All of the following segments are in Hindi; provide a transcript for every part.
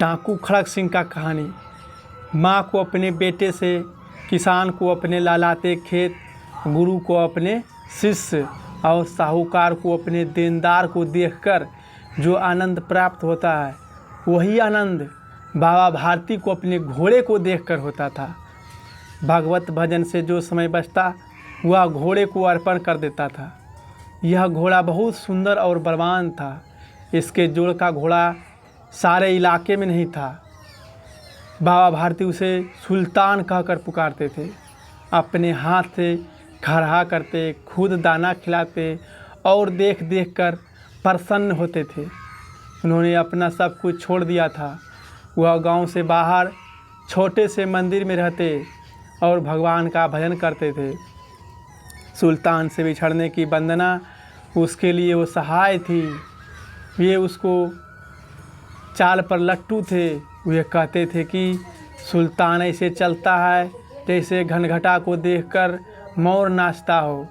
डाकू खड़ग सिंह का कहानी। माँ को अपने बेटे से, किसान को अपने लहलाते खेत, गुरु को अपने शिष्य और साहूकार को अपने देनदार को देखकर जो आनंद प्राप्त होता है, वही आनंद बाबा भारती को अपने घोड़े को देखकर होता था। भागवत भजन से जो समय बचता वह घोड़े को अर्पण कर देता था। यह घोड़ा बहुत सुंदर और बलवान था। इसके जोड़ का घोड़ा सारे इलाके में नहीं था। बाबा भारती उसे सुल्तान कहकर पुकारते थे। अपने हाथ से खरहा करते, खुद दाना खिलाते और देख देख कर प्रसन्न होते थे। उन्होंने अपना सब कुछ छोड़ दिया था। वह गांव से बाहर छोटे से मंदिर में रहते और भगवान का भजन करते थे। सुल्तान से बिछड़ने की वंदना उसके लिए वो सहाय थी। ये उसको चाल पर लट्टू थे। वे कहते थे कि सुल्तान ऐसे चलता है जैसे घनघटा को देखकर मोर नाचता हो।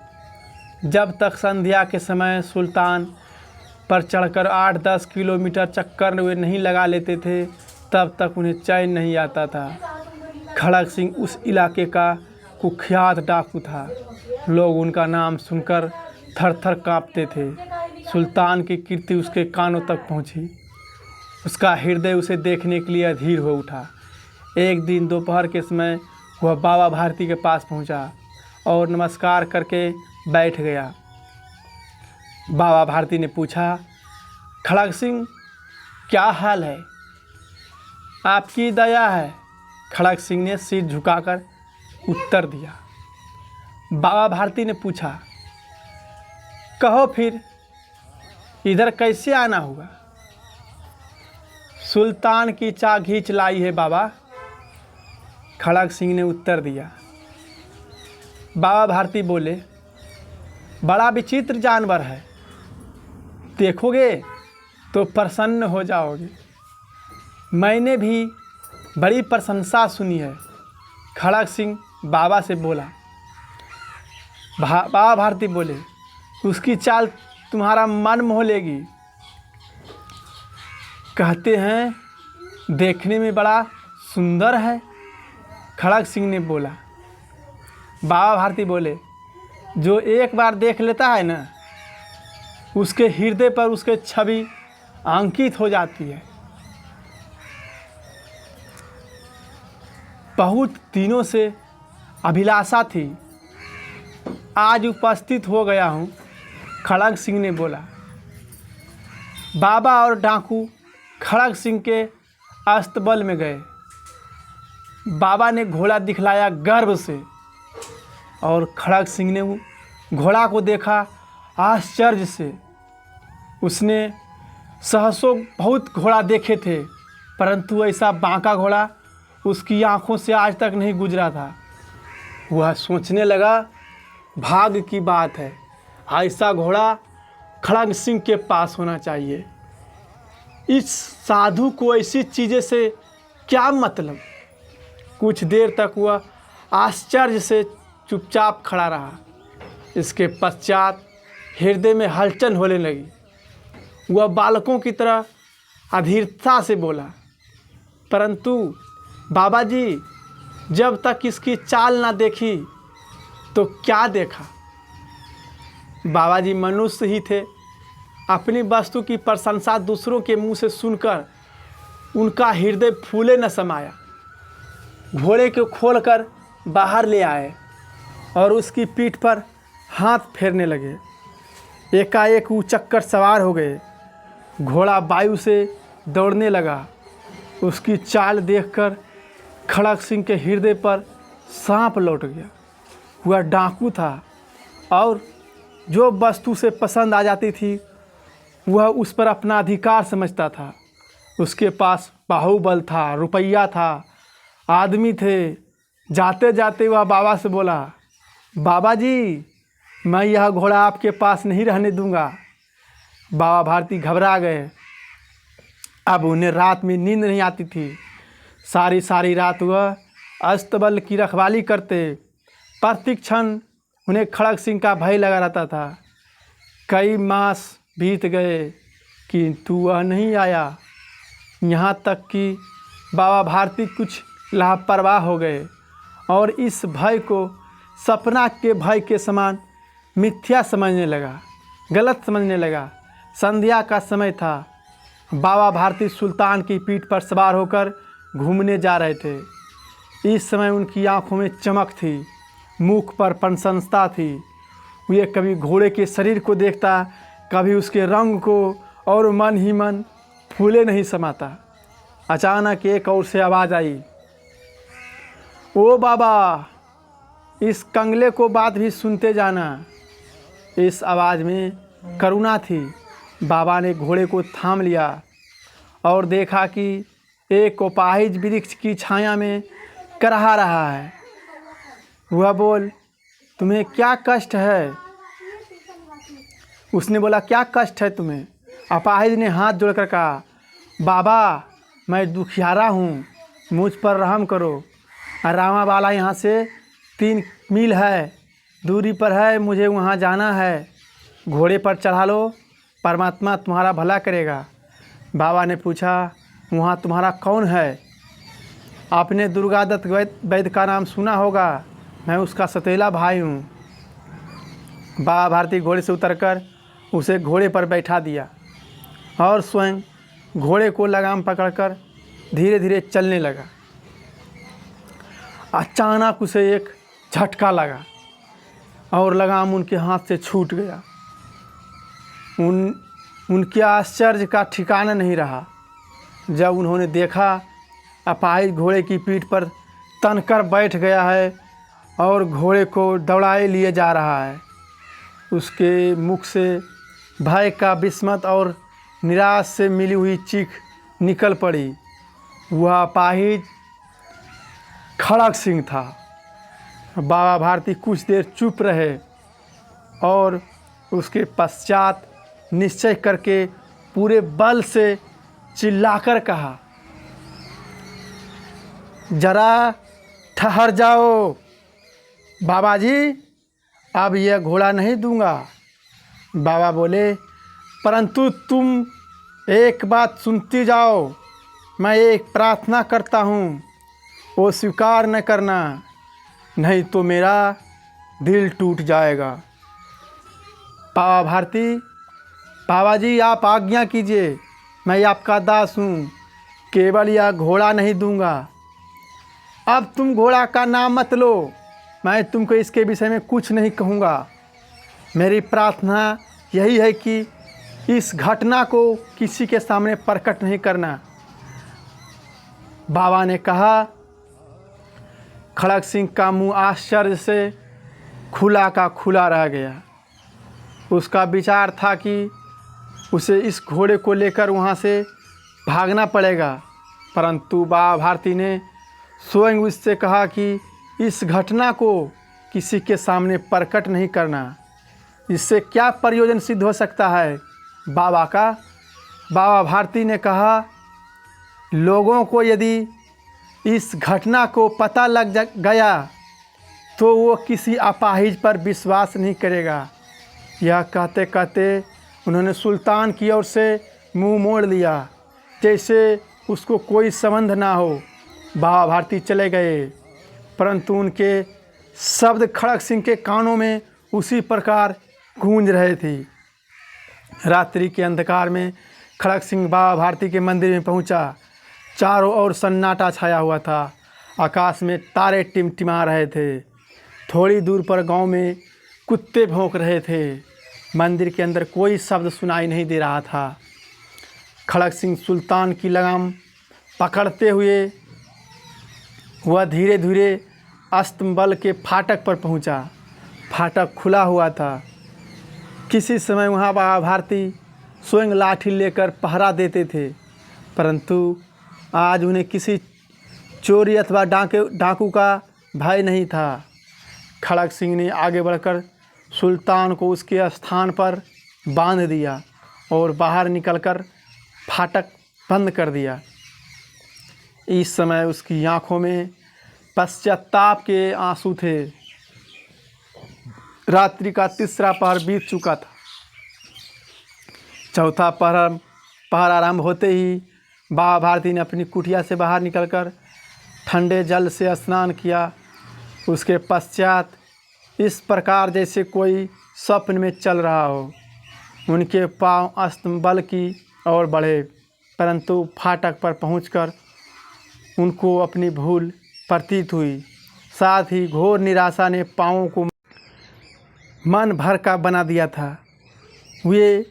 जब तक संध्या के समय सुल्तान पर चढ़कर 8-10 किलोमीटर चक्कर वे नहीं लगा लेते थे, तब तक उन्हें चैन नहीं आता था। खड़ग सिंह उस इलाके का कुख्यात डाकू था। लोग उनका नाम सुनकर थर थर काँपते थे। सुल्तान की कीर्ति उसके कानों तक पहुंची। उसका हृदय उसे देखने के लिए अधीर हो उठा। एक दिन दोपहर के समय वह बाबा भारती के पास पहुंचा और नमस्कार करके बैठ गया। बाबा भारती ने पूछा, खड़ग सिंह, क्या हाल है? आपकी दया है, खड़ग सिंह ने सिर झुकाकर उत्तर दिया। बाबा भारती ने पूछा, कहो फिर इधर कैसे आना हुआ? सुल्तान की चाह खींच लाई है बाबा, खड़ग सिंह ने उत्तर दिया। बाबा भारती बोले, बड़ा विचित्र जानवर है, देखोगे तो प्रसन्न हो जाओगे। मैंने भी बड़ी प्रशंसा सुनी है, खड़ग सिंह बाबा से बोला। बाबा भारती बोले, उसकी चाल तुम्हारा मन मोह लेगी। कहते हैं देखने में बड़ा सुंदर है, खड़ग सिंह ने बोला। बाबा भारती बोले, जो एक बार देख लेता है ना, उसके हृदय पर उसके छवि अंकित हो जाती है। बहुत दिनों से अभिलाषा थी, आज उपस्थित हो गया हूँ, खड़ग सिंह ने बोला। बाबा और डाकू खड़ग सिंह के अस्तबल में गए। बाबा ने घोड़ा दिखलाया गर्व से और खड़ग सिंह ने घोड़ा को देखा आश्चर्य से। उसने सहसों बहुत घोड़ा देखे थे, परंतु ऐसा बांका घोड़ा उसकी आंखों से आज तक नहीं गुजरा था। वह सोचने लगा, भाग्य की बात है, ऐसा घोड़ा खड़ग सिंह के पास होना चाहिए। इस साधु को ऐसी चीज़ें से क्या मतलब? कुछ देर तक वह आश्चर्य से चुपचाप खड़ा रहा। इसके पश्चात हृदय में हलचल होने लगी। वह बालकों की तरह अधीरता से बोला, परंतु बाबा जी, जब तक इसकी चाल ना देखी तो क्या देखा? बाबा जी मनुष्य ही थे। अपनी वस्तु की प्रशंसा दूसरों के मुंह से सुनकर उनका हृदय फूले न समाया। घोड़े को खोलकर बाहर ले आए और उसकी पीठ पर हाथ फेरने लगे। एकाएक वो चक्कर सवार हो गए। घोड़ा वायु से दौड़ने लगा। उसकी चाल देखकर खड़ग सिंह के हृदय पर सांप लौट गया। वह डाकू था और जो वस्तु से पसंद आ जाती थी वह उस पर अपना अधिकार समझता था। उसके पास बाहुबल था, रुपया था, आदमी थे। जाते जाते वह बाबा से बोला, बाबा जी, मैं यह घोड़ा आपके पास नहीं रहने दूंगा। बाबा भारती घबरा गए। अब उन्हें रात में नींद नहीं आती थी। सारी सारी रात वह अस्तबल की रखवाली करते। प्रति क्षण उन्हें खड़ग सिंह का भय लगा रहता था। कई मास बीत गए किंतु वह नहीं आया। यहाँ तक कि बाबा भारती कुछ लापरवाह हो गए और इस भय को सपना के भय के समान मिथ्या समझने लगा, गलत समझने लगा। संध्या का समय था। बाबा भारती सुल्तान की पीठ पर सवार होकर घूमने जा रहे थे। इस समय उनकी आंखों में चमक थी, मुख पर प्रसन्नता थी। वे कभी घोड़े के शरीर को देखता, कभी उसके रंग को, और मन ही मन फूले नहीं समाता। अचानक एक और से आवाज़ आई, ओ बाबा, इस कंगले को बात भी सुनते जाना। इस आवाज़ में करुणा थी। बाबा ने घोड़े को थाम लिया और देखा कि एक अपाहिज वृक्ष की छाया में करहा रहा है। वह बोल, तुम्हें क्या कष्ट है? उसने बोला, क्या कष्ट है तुम्हें? अपाहिज ने हाथ जोड़कर कहा, बाबा, मैं दुखियारा हूँ, मुझ पर रहम करो। रामा वाला यहाँ से 3 मील है दूरी पर है, मुझे वहाँ जाना है। घोड़े पर चढ़ा लो, परमात्मा तुम्हारा भला करेगा। बाबा ने पूछा, वहाँ तुम्हारा कौन है? आपने दुर्गादत्त वैद्य का नाम सुना होगा, मैं उसका सतेला भाई हूँ। बाबा भारती घोड़े से उतरकर उसे घोड़े पर बैठा दिया और स्वयं घोड़े को लगाम पकड़कर धीरे धीरे चलने लगा। अचानक उसे एक झटका लगा और लगाम उनके हाथ से छूट गया। उनके आश्चर्य का ठिकाना नहीं रहा जब उन्होंने देखा अपाहिज घोड़े की पीठ पर तनकर बैठ गया है और घोड़े को दौड़ाए लिए जा रहा है। उसके मुख से भय का विस्मत और निराश से मिली हुई चीख निकल पड़ी। वह अपाहिज खड़ग सिंह था। बाबा भारती कुछ देर चुप रहे और उसके पश्चात निश्चय करके पूरे बल से चिल्लाकर कहा, जरा ठहर जाओ बाबा जी, अब यह घोड़ा नहीं दूंगा। बाबा बोले, परंतु तुम एक बात सुनती जाओ, मैं एक प्रार्थना करता हूँ, वो स्वीकार न करना, नहीं तो मेरा दिल टूट जाएगा। बाबा भारती, बाबा जी आप आज्ञा कीजिए, मैं आपका दास हूँ, केवल यह घोड़ा नहीं दूंगा। अब तुम घोड़ा का नाम मत लो, मैं तुमको इसके विषय में कुछ नहीं कहूँगा। मेरी प्रार्थना यही है कि इस घटना को किसी के सामने प्रकट नहीं करना। बाबा ने कहा। खड़ग सिंह का मुंह आश्चर्य से खुला का खुला रह गया। उसका विचार था कि उसे इस घोड़े को लेकर वहाँ से भागना पड़ेगा, परंतु बाबा भारती ने स्वयं उससे कहा कि इस घटना को किसी के सामने प्रकट नहीं करना। इससे क्या प्रयोजन सिद्ध हो सकता है बाबा का? बाबा भारती ने कहा, लोगों को यदि इस घटना को पता लग गया तो वो किसी अपाहिज पर विश्वास नहीं करेगा। यह कहते कहते उन्होंने सुल्तान की ओर से मुंह मोड़ लिया, जैसे उसको कोई संबंध ना हो। बाबा भारती चले गए, परंतु उनके शब्द खड़ग सिंह के कानों में उसी प्रकार गूंज रहे थे। रात्रि के अंधकार में खड़ग सिंह बाबा भारती के मंदिर में पहुंचा। चारों ओर सन्नाटा छाया हुआ था। आकाश में तारे टिमटिमा रहे थे। थोड़ी दूर पर गांव में कुत्ते भौंक रहे थे। मंदिर के अंदर कोई शब्द सुनाई नहीं दे रहा था। खड़ग सिंह सुल्तान की लगाम पकड़ते हुए वह धीरे धीरे अस्तबल के फाटक पर पहुंचा। फाटक खुला हुआ था। किसी समय वहाँ बाबा भारती स्वयं लाठी लेकर पहरा देते थे, परंतु आज उन्हें किसी चोरी अथवा डाकू का भय नहीं था। खड़ग सिंह ने आगे बढ़कर सुल्तान को उसके स्थान पर बांध दिया और बाहर निकलकर फाटक बंद कर दिया। इस समय उसकी आंखों में पश्चाताप के आंसू थे। रात्रि का तीसरा पहर बीत चुका था। चौथा पहर आरंभ होते ही बाबा भारती ने अपनी कुटिया से बाहर निकलकर ठंडे जल से स्नान किया। उसके पश्चात इस प्रकार जैसे कोई स्वप्न में चल रहा हो। उनके पांव अस्तबल की ओर बढ़े, परंतु फाटक पर पहुंचकर उनको अपनी भूल प्रतीत हुई। साथ ही घोर निराशा ने पांवों को मन भर का बना दिया था। वे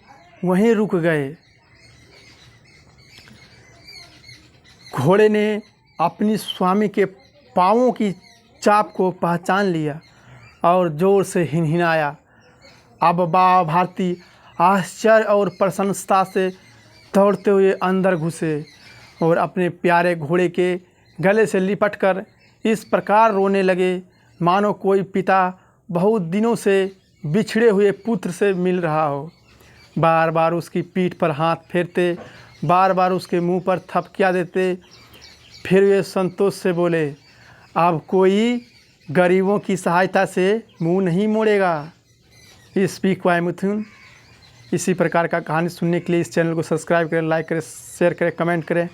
वहीं रुक गए। घोड़े ने अपनी स्वामी के पांवों की चाप को पहचान लिया और जोर से हिनहिनाया। अब बाबा भारती आश्चर्य और प्रसन्नता से दौड़ते हुए अंदर घुसे और अपने प्यारे घोड़े के गले से लिपटकर इस प्रकार रोने लगे मानो कोई पिता बहुत दिनों से बिछड़े हुए पुत्र से मिल रहा हो। बार बार उसकी पीठ पर हाथ फेरते, बार बार उसके मुंह पर थपकियां देते। फिर वे संतोष से बोले, अब कोई गरीबों की सहायता से मुंह नहीं मोड़ेगा। स्पीक कोयमुथुन। इसी प्रकार का कहानी सुनने के लिए इस चैनल को सब्सक्राइब करें, लाइक करें, शेयर करें, कमेंट करें।